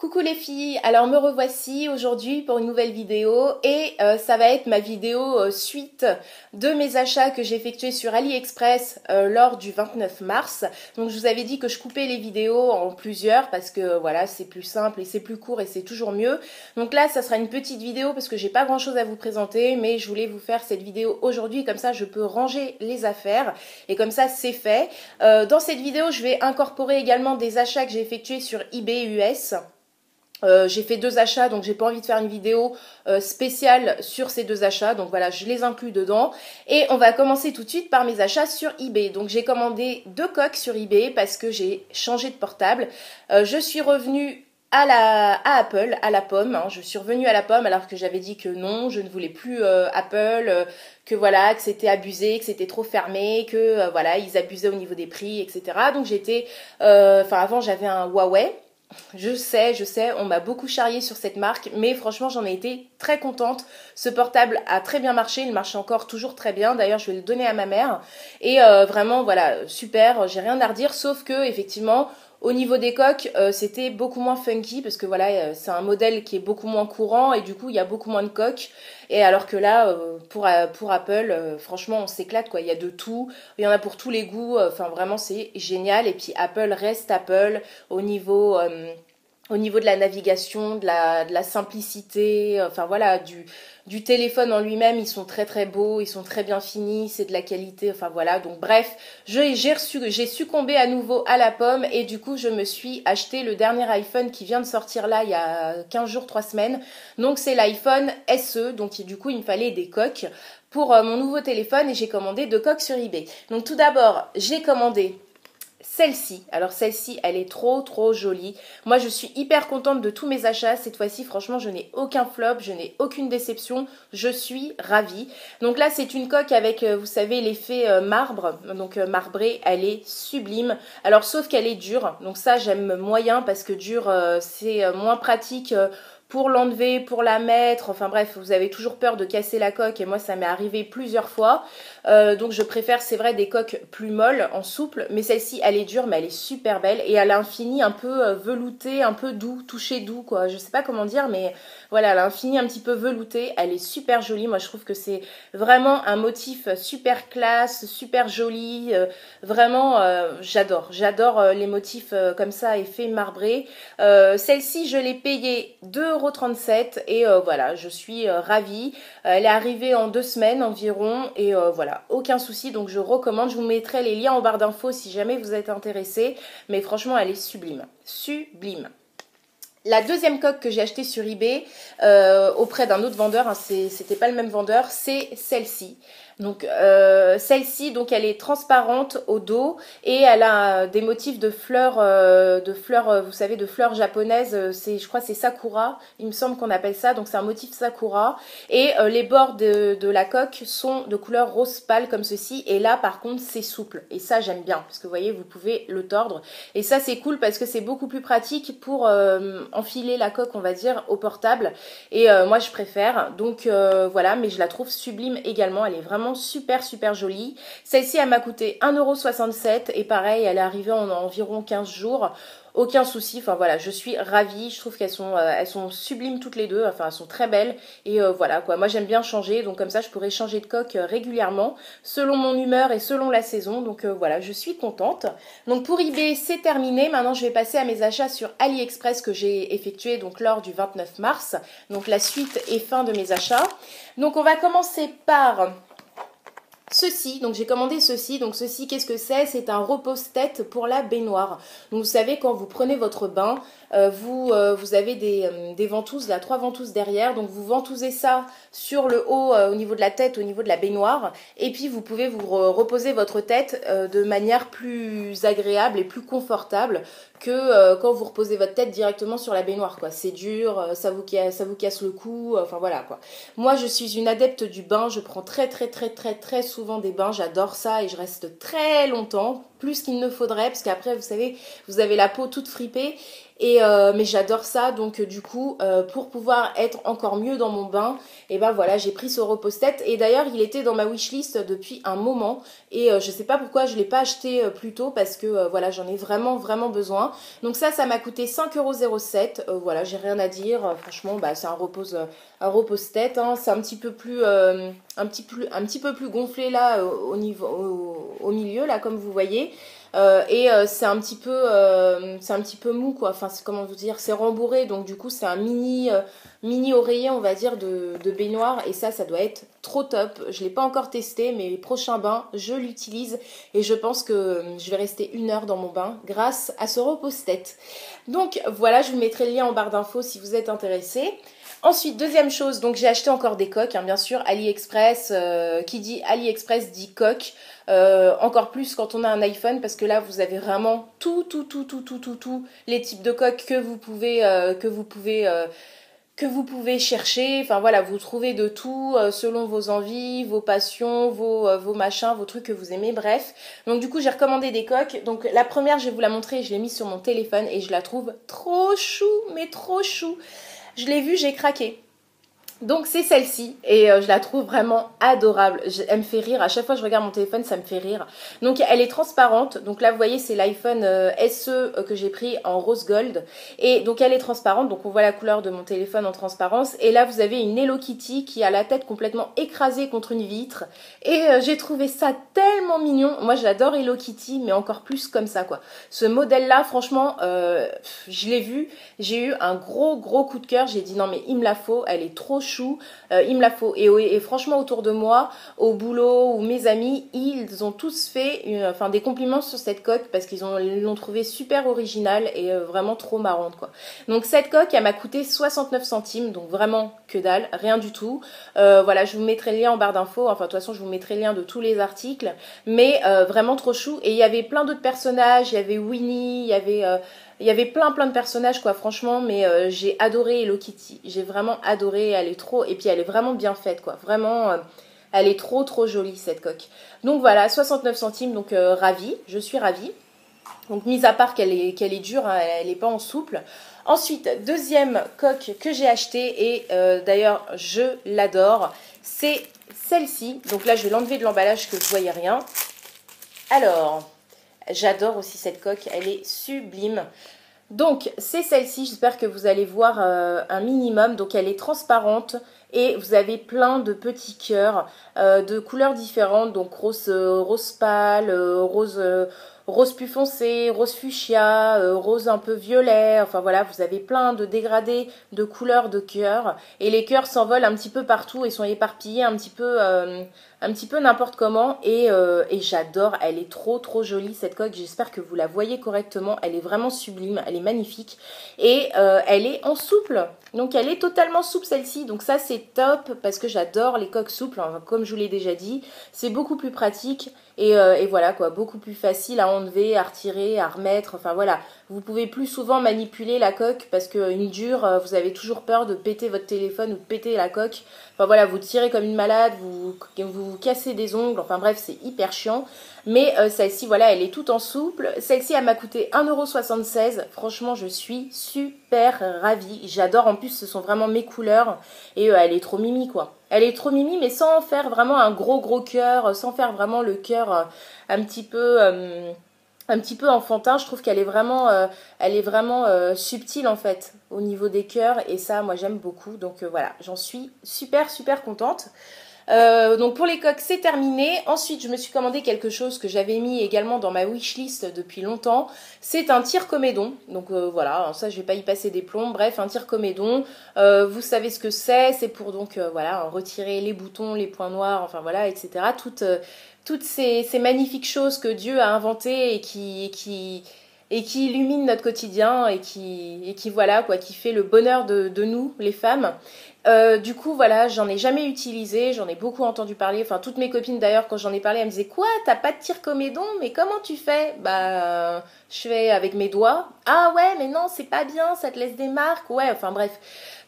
Coucou les filles, alors me revoici aujourd'hui pour une nouvelle vidéo et ça va être ma vidéo suite de mes achats que j'ai effectués sur AliExpress lors du 29 mars. Donc je vous avais dit que je coupais les vidéos en plusieurs parce que voilà, c'est plus simple et c'est plus court et c'est toujours mieux. Donc là ça sera une petite vidéo parce que j'ai pas grand chose à vous présenter, mais je voulais vous faire cette vidéo aujourd'hui, comme ça je peux ranger les affaires et comme ça c'est fait. Dans cette vidéo je vais incorporer également des achats que j'ai effectués sur eBay US. J'ai fait deux achats, donc j'ai pas envie de faire une vidéo spéciale sur ces deux achats, donc voilà, je les inclus dedans. Et on va commencer tout de suite par mes achats sur eBay. Donc j'ai commandé deux coques sur eBay parce que j'ai changé de portable. Je suis revenue à Apple, à la pomme, hein. Je suis revenue à la pomme alors que j'avais dit que non, je ne voulais plus Apple, que voilà, que c'était abusé, que c'était trop fermé, que voilà, ils abusaient au niveau des prix, etc. Donc j'étais, avant j'avais un Huawei. Je sais, on m'a beaucoup charrié sur cette marque, mais franchement j'en ai été très contente. Ce portable a très bien marché, il marche encore toujours très bien. D'ailleurs je vais le donner à ma mère et vraiment voilà, super, j'ai rien à redire, sauf que effectivement au niveau des coques, c'était beaucoup moins funky parce que voilà, c'est un modèle qui est beaucoup moins courant et du coup il y a beaucoup moins de coques. Et alors que là, pour Apple, franchement on s'éclate quoi, il y a de tout, il y en a pour tous les goûts, enfin vraiment c'est génial. Et puis Apple reste Apple au niveau de la navigation, de la simplicité, enfin voilà, du téléphone en lui-même, ils sont très très beaux, ils sont très bien finis, c'est de la qualité, enfin voilà. Donc bref, j'ai succombé à nouveau à la pomme et du coup je me suis acheté le dernier iPhone qui vient de sortir là il y a 15 jours, 3 semaines. Donc c'est l'iPhone SE, donc du coup il me fallait des coques pour mon nouveau téléphone et j'ai commandé deux coques sur eBay. Donc tout d'abord, j'ai commandé celle-ci. Alors celle-ci, elle est trop jolie. Moi, je suis hyper contente de tous mes achats. Cette fois-ci, franchement, je n'ai aucun flop, je n'ai aucune déception. Je suis ravie. Donc là, c'est une coque avec, vous savez, l'effet marbre, donc marbré. Elle est sublime. Alors, sauf qu'elle est dure. Donc ça, j'aime moyen parce que dure, c'est moins pratique. Pour l'enlever, pour la mettre, enfin bref, vous avez toujours peur de casser la coque et moi ça m'est arrivé plusieurs fois. Donc je préfère, c'est vrai, des coques plus molles, en souple, mais celle-ci elle est dure mais elle est super belle et elle a un fini un peu velouté, un peu doux, touché doux quoi, je sais pas comment dire, mais voilà, elle a un fini un petit peu velouté, elle est super jolie. Moi je trouve que c'est vraiment un motif super classe, super joli, vraiment j'adore les motifs comme ça, effet marbré. Celle-ci je l'ai payée 2,37 € et voilà, je suis ravie. Elle est arrivée en 2 semaines environ et voilà, aucun souci, donc je recommande. Je vous mettrai les liens en barre d'infos si jamais vous êtes intéressés, mais franchement elle est sublime, sublime. La deuxième coque que j'ai achetée sur eBay auprès d'un autre vendeur, hein, c'était pas le même vendeur, c'est celle-ci. Donc celle-ci, donc elle est transparente au dos et elle a des motifs de fleurs, vous savez, de fleurs japonaises. Je crois c'est sakura, il me semble qu'on appelle ça. Donc c'est un motif sakura et les bords de la coque sont de couleur rose pâle comme ceci. Et là par contre c'est souple et ça j'aime bien parce que vous voyez vous pouvez le tordre et ça c'est cool parce que c'est beaucoup plus pratique pour enfiler la coque on va dire au portable et moi je préfère. Donc voilà, mais je la trouve sublime également. Elle est vraiment super jolie. Celle-ci elle m'a coûté 1,67 € et pareil elle est arrivée en environ 15 jours. Aucun souci, enfin voilà, je suis ravie, je trouve elles sont sublimes toutes les deux, enfin elles sont très belles et voilà quoi, moi j'aime bien changer, donc comme ça je pourrais changer de coque régulièrement selon mon humeur et selon la saison, donc voilà, je suis contente. Donc pour eBay c'est terminé, maintenant je vais passer à mes achats sur AliExpress que j'ai effectué donc lors du 29 mars, donc la suite et fin de mes achats. Donc on va commencer par ceci, donc j'ai commandé ceci, donc ceci qu'est-ce que c'est? C'est un repose-tête pour la baignoire. Donc vous savez quand vous prenez votre bain, vous avez des ventouses, là 3 ventouses derrière, donc vous ventousez ça sur le haut au niveau de la tête, au niveau de la baignoire, et puis vous pouvez vous reposer votre tête de manière plus agréable et plus confortable que quand vous reposez votre tête directement sur la baignoire quoi. C'est dur, ça vous casse le cou, enfin voilà quoi. Moi je suis une adepte du bain, je prends très souvent des bains, j'adore ça et je reste très longtemps, plus qu'il ne faudrait parce qu'après vous savez, vous avez la peau toute fripée Mais j'adore ça, donc du coup, pour pouvoir être encore mieux dans mon bain, et ben voilà, j'ai pris ce repose-tête. Et d'ailleurs, il était dans ma wishlist depuis un moment. Et je sais pas pourquoi je l'ai pas acheté plus tôt, parce que voilà, j'en ai vraiment, vraiment besoin. Donc ça m'a coûté 5,07 €. Voilà, j'ai rien à dire. Franchement, bah, c'est un repose-tête. Hein. C'est un petit peu plus, un petit peu plus gonflé là, au milieu, là, comme vous voyez. C'est un petit peu mou quoi, enfin c'est comment vous dire, c'est rembourré, donc du coup c'est un mini oreiller on va dire de baignoire, et ça doit être trop top. Je l'ai pas encore testé, mais les prochains bains je l'utilise et je pense que je vais rester 1 heure dans mon bain grâce à ce repose-tête. Donc voilà, je vous mettrai le lien en barre d'infos si vous êtes intéressés. Ensuite, deuxième chose, donc j'ai acheté encore des coques, hein, bien sûr, AliExpress. Qui dit AliExpress dit coque. Encore plus quand on a un iPhone, parce que là vous avez vraiment tout les types de coques que vous pouvez chercher. Enfin voilà, vous trouvez de tout selon vos envies, vos passions, vos machins, vos trucs que vous aimez, bref. Donc du coup j'ai recommandé des coques. Donc la première, je vais vous la montrer, je l'ai mise sur mon téléphone et je la trouve trop chou, mais trop chou. Je l'ai vue, j'ai craqué. Donc c'est celle-ci et je la trouve vraiment adorable. Elle me fait rire, à chaque fois que je regarde mon téléphone ça me fait rire. Donc elle est transparente, donc là vous voyez c'est l'iPhone SE que j'ai pris en rose gold. Et donc elle est transparente, donc on voit la couleur de mon téléphone en transparence. Et là vous avez une Hello Kitty qui a la tête complètement écrasée contre une vitre. Et j'ai trouvé ça tellement mignon. Moi j'adore Hello Kitty, mais encore plus comme ça quoi. Ce modèle là franchement, je l'ai vu, j'ai eu un gros coup de cœur. J'ai dit non mais il me la faut, elle est trop chou, il me la faut. Et franchement autour de moi, au boulot ou mes amis, ils ont tous fait des compliments sur cette coque, parce qu'ils l'ont trouvée super originale et vraiment trop marrante quoi. Donc cette coque elle m'a coûté 69 centimes, donc vraiment que dalle, rien du tout. Voilà, je vous mettrai le lien en barre d'infos, enfin de toute façon je vous mettrai le lien de tous les articles, mais vraiment trop chou. Et il y avait plein d'autres personnages, il y avait Winnie, il y avait plein de personnages quoi, franchement, mais j'ai adoré Hello Kitty. J'ai vraiment adoré, elle est trop, et puis elle est vraiment bien faite quoi. Vraiment, elle est trop jolie cette coque. Donc voilà, 69 centimes, donc ravie, je suis ravie. Donc mis à part qu'elle est dure, hein, elle n'est pas en souple. Ensuite, deuxième coque que j'ai achetée, et d'ailleurs je l'adore, c'est celle-ci. Donc là je vais l'enlever de l'emballage que vous voyez rien. Alors, j'adore aussi cette coque, elle est sublime. Donc c'est celle-ci, j'espère que vous allez voir un minimum. Donc elle est transparente et vous avez plein de petits cœurs de couleurs différentes. Donc rose pâle, rose plus foncé, rose fuchsia, rose un peu violet. Enfin voilà, vous avez plein de dégradés de couleurs de cœurs. Et les cœurs s'envolent un petit peu partout et sont éparpillés un petit peu n'importe comment. Et j'adore, elle est trop jolie cette coque. J'espère que vous la voyez correctement. Elle est vraiment sublime, elle est magnifique. Et elle est en souple. Donc elle est totalement souple celle-ci. Donc ça c'est top, parce que j'adore les coques souples, hein, comme je vous l'ai déjà dit. C'est beaucoup plus pratique. Et voilà quoi, beaucoup plus facile à enlever, à retirer, à remettre, enfin voilà. Vous pouvez plus souvent manipuler la coque, parce qu'une dure, vous avez toujours peur de péter votre téléphone ou de péter la coque. Enfin voilà, vous tirez comme une malade, vous cassez des ongles, enfin bref, c'est hyper chiant. Mais celle-ci, voilà, elle est toute en souple. Celle-ci, elle m'a coûté 1,76 €. Franchement, je suis super ravie. J'adore, en plus, ce sont vraiment mes couleurs. Et elle est trop mimi, quoi. Elle est trop mimi, mais sans faire vraiment un gros cœur, sans faire vraiment le cœur un petit peu enfantin. Je trouve qu'elle est vraiment subtile en fait au niveau des cœurs, et ça moi j'aime beaucoup. Donc voilà, j'en suis super contente. Donc pour les coques c'est terminé. Ensuite je me suis commandé quelque chose que j'avais mis également dans ma wishlist depuis longtemps. C'est un tire-comédon. Donc voilà, ça je vais pas y passer des plombs. Bref, un tire-comédon, vous savez ce que c'est pour donc voilà, retirer les boutons, les points noirs, enfin voilà, etc. Toutes ces magnifiques choses que Dieu a inventées et qui illumine notre quotidien, et qui voilà quoi, qui fait le bonheur de nous les femmes. Du coup, voilà, j'en ai jamais utilisé, j'en ai beaucoup entendu parler. Enfin, toutes mes copines d'ailleurs, quand j'en ai parlé, elles me disaient quoi, t'as pas de tire-comédon, mais comment tu fais? Bah, je fais avec mes doigts. Ah ouais, mais non, c'est pas bien, ça te laisse des marques. Ouais, enfin bref.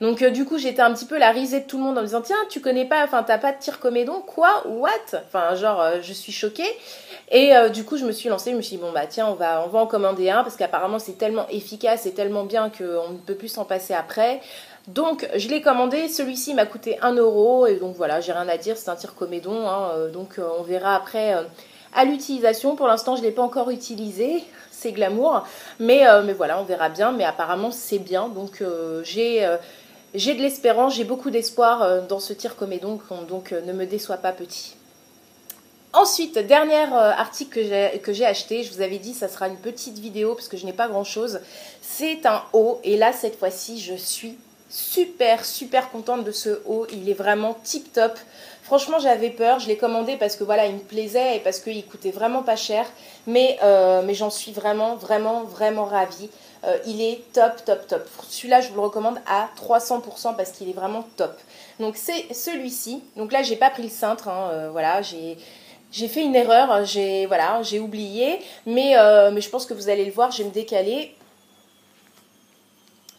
Donc du coup, j'étais un petit peu la risée de tout le monde en me disant tiens, tu connais pas, enfin t'as pas de tire-comédon, quoi? What? Enfin genre, je suis choquée. Et du coup, je me suis lancée, je me suis dit bon bah tiens, on va en commander un parce qu'apparemment c'est tellement efficace et tellement bien qu'on ne peut plus s'en passer après. Donc je l'ai commandé, celui-ci m'a coûté 1 € et donc voilà, j'ai rien à dire, c'est un tire-comédon, hein, donc on verra après à l'utilisation. Pour l'instant je ne l'ai pas encore utilisé, c'est glamour, mais voilà, on verra bien, mais apparemment c'est bien, donc j'ai de l'espérance, j'ai beaucoup d'espoir dans ce tire-comédon, donc ne me déçois pas petit. Ensuite, dernier article que j'ai acheté, je vous avais dit ça sera une petite vidéo parce que je n'ai pas grand chose, c'est un haut et là cette fois-ci je suis super contente de ce haut, il est vraiment tip top. Franchement j'avais peur, je l'ai commandé parce que voilà il me plaisait et parce qu'il coûtait vraiment pas cher, mais j'en suis vraiment ravie. Il est top. Celui-là je vous le recommande à 300% parce qu'il est vraiment top. Donc c'est celui-ci, donc là j'ai pas pris le cintre, hein, voilà, j'ai fait une erreur, j'ai oublié, mais je pense que vous allez le voir, je vais me décaler.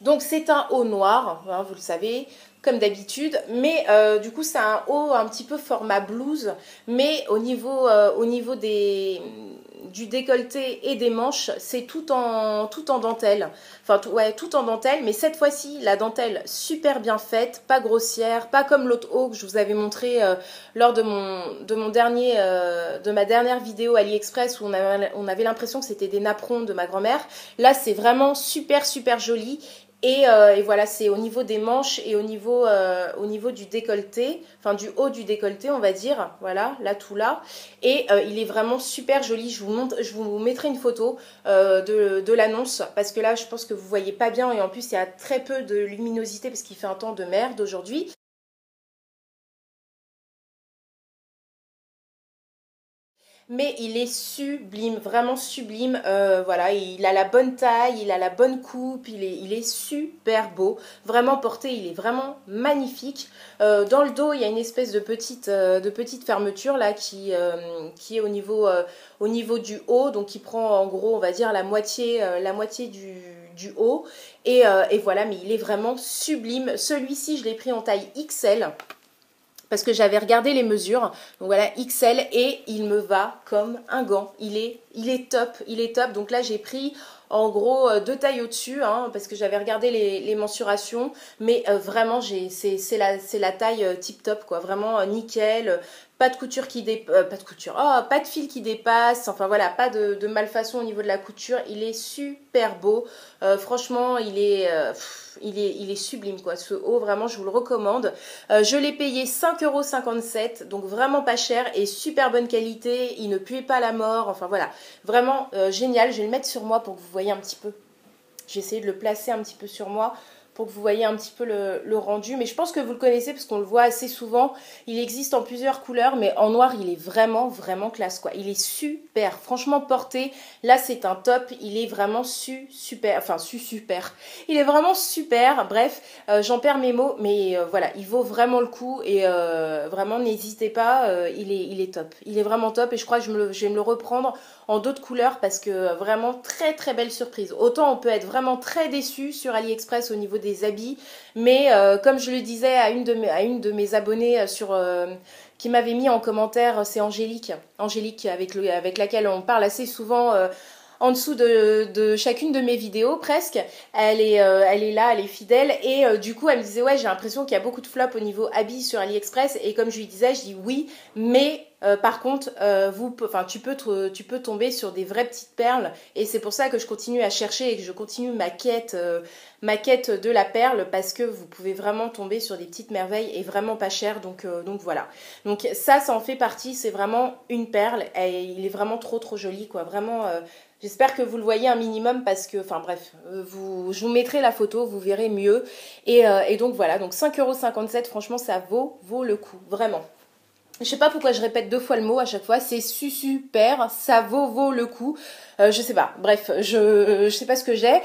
Donc c'est un haut noir, hein, vous le savez, comme d'habitude, mais du coup c'est un haut un petit peu format blouse, mais au niveau du décolleté et des manches, c'est tout en dentelle. Enfin, ouais, tout en dentelle, mais cette fois-ci, la dentelle super bien faite, pas grossière, pas comme l'autre haut que je vous avais montré lors de ma dernière vidéo AliExpress où on avait l'impression que c'était des napperons de ma grand-mère. Là, c'est vraiment super joli. Et voilà, c'est au niveau des manches et au niveau du décolleté, enfin du haut du décolleté, on va dire, voilà, là tout là. Et il est vraiment super joli. Je vous mettrai une photo de l'annonce parce que là, je pense que vous voyez pas bien et en plus, il y a très peu de luminosité parce qu'il fait un temps de merde aujourd'hui. Mais il est sublime, vraiment sublime. Voilà, il a la bonne taille, il a la bonne coupe, il est super beau. Vraiment porté, il est vraiment magnifique. Dans le dos, il y a une espèce de petite fermeture là qui est au niveau du haut, donc qui prend en gros, on va dire la moitié du haut. Et voilà, mais il est vraiment sublime. Celui-ci, je l'ai pris en taille XL parce que j'avais regardé les mesures, donc voilà, XL, et il me va comme un gant. Il est top. Donc là, j'ai pris en gros 2 tailles au-dessus, hein, parce que j'avais regardé les mensurations, mais vraiment, c'est la taille tip top, quoi, vraiment nickel. Pas de couture pas de couture, pas de fil qui dépasse, enfin voilà, pas de malfaçon au niveau de la couture. Il est super beau, franchement, il est sublime, quoi. Ce haut, vraiment, je vous le recommande. Je l'ai payé 5,57 € donc vraiment pas cher et super bonne qualité. Il ne puait pas la mort, enfin voilà, vraiment génial. Je vais le mettre sur moi pour que vous voyez un petit peu. J'ai essayé de le placer un petit peu sur moi pour que vous voyez un petit peu le rendu. Mais je pense que vous le connaissez parce qu'on le voit assez souvent. Il existe en plusieurs couleurs, mais en noir, il est vraiment classe, quoi. Il est super, franchement porté. Là, c'est un top. Il est vraiment super. Il est vraiment super. Bref, j'en perds mes mots, mais voilà, il vaut vraiment le coup et vraiment, n'hésitez pas. Il est top. Il est vraiment top et je crois que je vais me le reprendre en d'autres couleurs parce que vraiment très belle surprise. Autant on peut être vraiment très déçu sur AliExpress au niveau des habits, mais comme je le disais à une de mes abonnées qui m'avait mis en commentaire, c'est Angélique avec laquelle on parle assez souvent en dessous de chacune de mes vidéos presque. Elle est là, elle est fidèle et du coup elle me disait ouais, j'ai l'impression qu'il y a beaucoup de flops au niveau habits sur AliExpress et comme je lui disais, je dis oui, mais par contre, tu peux tomber sur des vraies petites perles et c'est pour ça que je continue à chercher et que je continue ma quête de la perle parce que vous pouvez vraiment tomber sur des petites merveilles et vraiment pas cher. Donc voilà. Donc ça en fait partie. C'est vraiment une perle et il est vraiment trop joli, quoi. Vraiment. J'espère que vous le voyez un minimum parce que, enfin bref, je vous mettrai la photo, vous verrez mieux. Et donc voilà, donc 5,57 €, franchement ça vaut le coup, vraiment. Je sais pas pourquoi je répète 2 fois le mot à chaque fois, c'est super, ça vaut le coup. Je sais pas, bref, je sais pas ce que j'ai.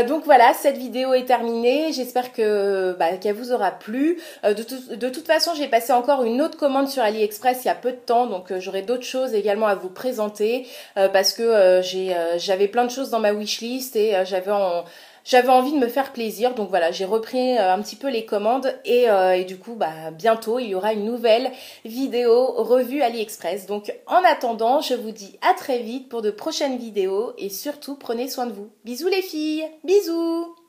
Donc voilà, cette vidéo est terminée, j'espère que qu'elle vous aura plu. De toute façon, j'ai passé encore une autre commande sur AliExpress il y a peu de temps, donc j'aurai d'autres choses également à vous présenter parce que j'avais plein de choses dans ma wishlist et j'avais envie de me faire plaisir, donc voilà, j'ai repris un petit peu les commandes et du coup, bientôt, il y aura une nouvelle vidéo revue AliExpress. Donc en attendant, je vous dis à très vite pour de prochaines vidéos et surtout, prenez soin de vous. Bisous les filles, bisous!